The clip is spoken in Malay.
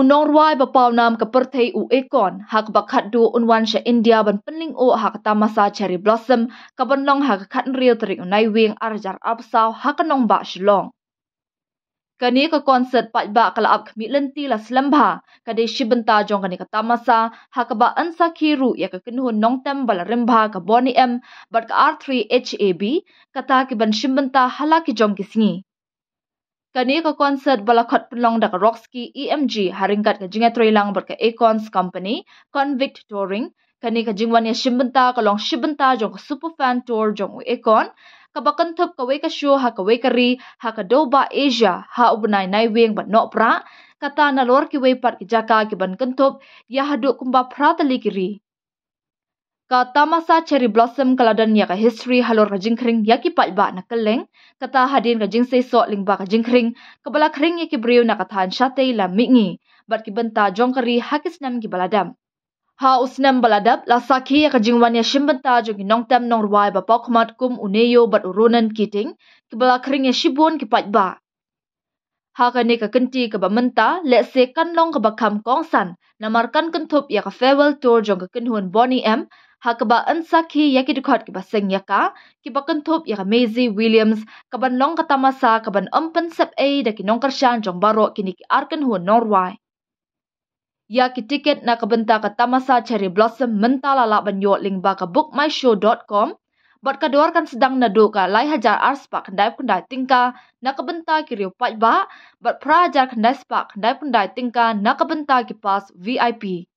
Norway bapau nam ke perthei ekon hak bakat du unwan sha India ban penling hak tamasa cherry blossom kabanlong hak khat real terik unai wing arjar absaw hak nong ba shlong. Kani ka concert pat ba kala ab khmi lenti la slamba kade shibenta jong kani ka tamasa hak ba ansa khiru ya ka kinhun nong tem bala rimba ka boni m bat ka R3HAB kata ki ban shibenta halaki jong kisngi. Kani ka concert bala khot pelong da ka Roxy EMG haringkat ka jinga troilang ber ka Acons Company Convict Touring kani ka jingwan ya shimbenta ka long shibenta jong ka super fan tour jong Acon ka bakan thup ka wei ka show ha ka wei kari ha ka doba Asia ha ubnai nai weng bat no pra kata na lor ki wei pat ki jaka ki ban kentup ya hadu kumba pra tali kiri. Ka tamasa cherry blossom kaladan ya ka history halor ka jingkring ya ki pat ba na keleng kata hadin ka jingsei so ling ba ka jingkring kabala kring ya ki briu na kathan shate la mingi bat ki benta jong kari hakis nam ki baladam ha usnam baladap la sakhi ya ka jingwan ya shimbenta jong ki nongtam Norway ba pokmat kum uneyo bat urunan kiting ki bala kring ya shibun ki pat ba ha ka ne ka kenti ka ba menta le se kan long ka bakam kongsan namarkan kentup ya ka farewell tour jong ka kinhun Bonnie M hakaba ansakhi yaki dukhat ki baseng yaka ki bakanthop ya Maisie Williams kaban long katamasa kaban ampan sep a da ki nongkarshan jong baro kini ki arkan hu Norway ya ki tiket na kabenta katamasa cherry blossom mentala la banyo lingba ka bookmyshow.com bat kador kan sedang nadu ka lai hajar arspa kandai kundai tingka na kabenta ki riu pat ba bat prajar kandai spa kandai kundai tingka na kabenta ki pas VIP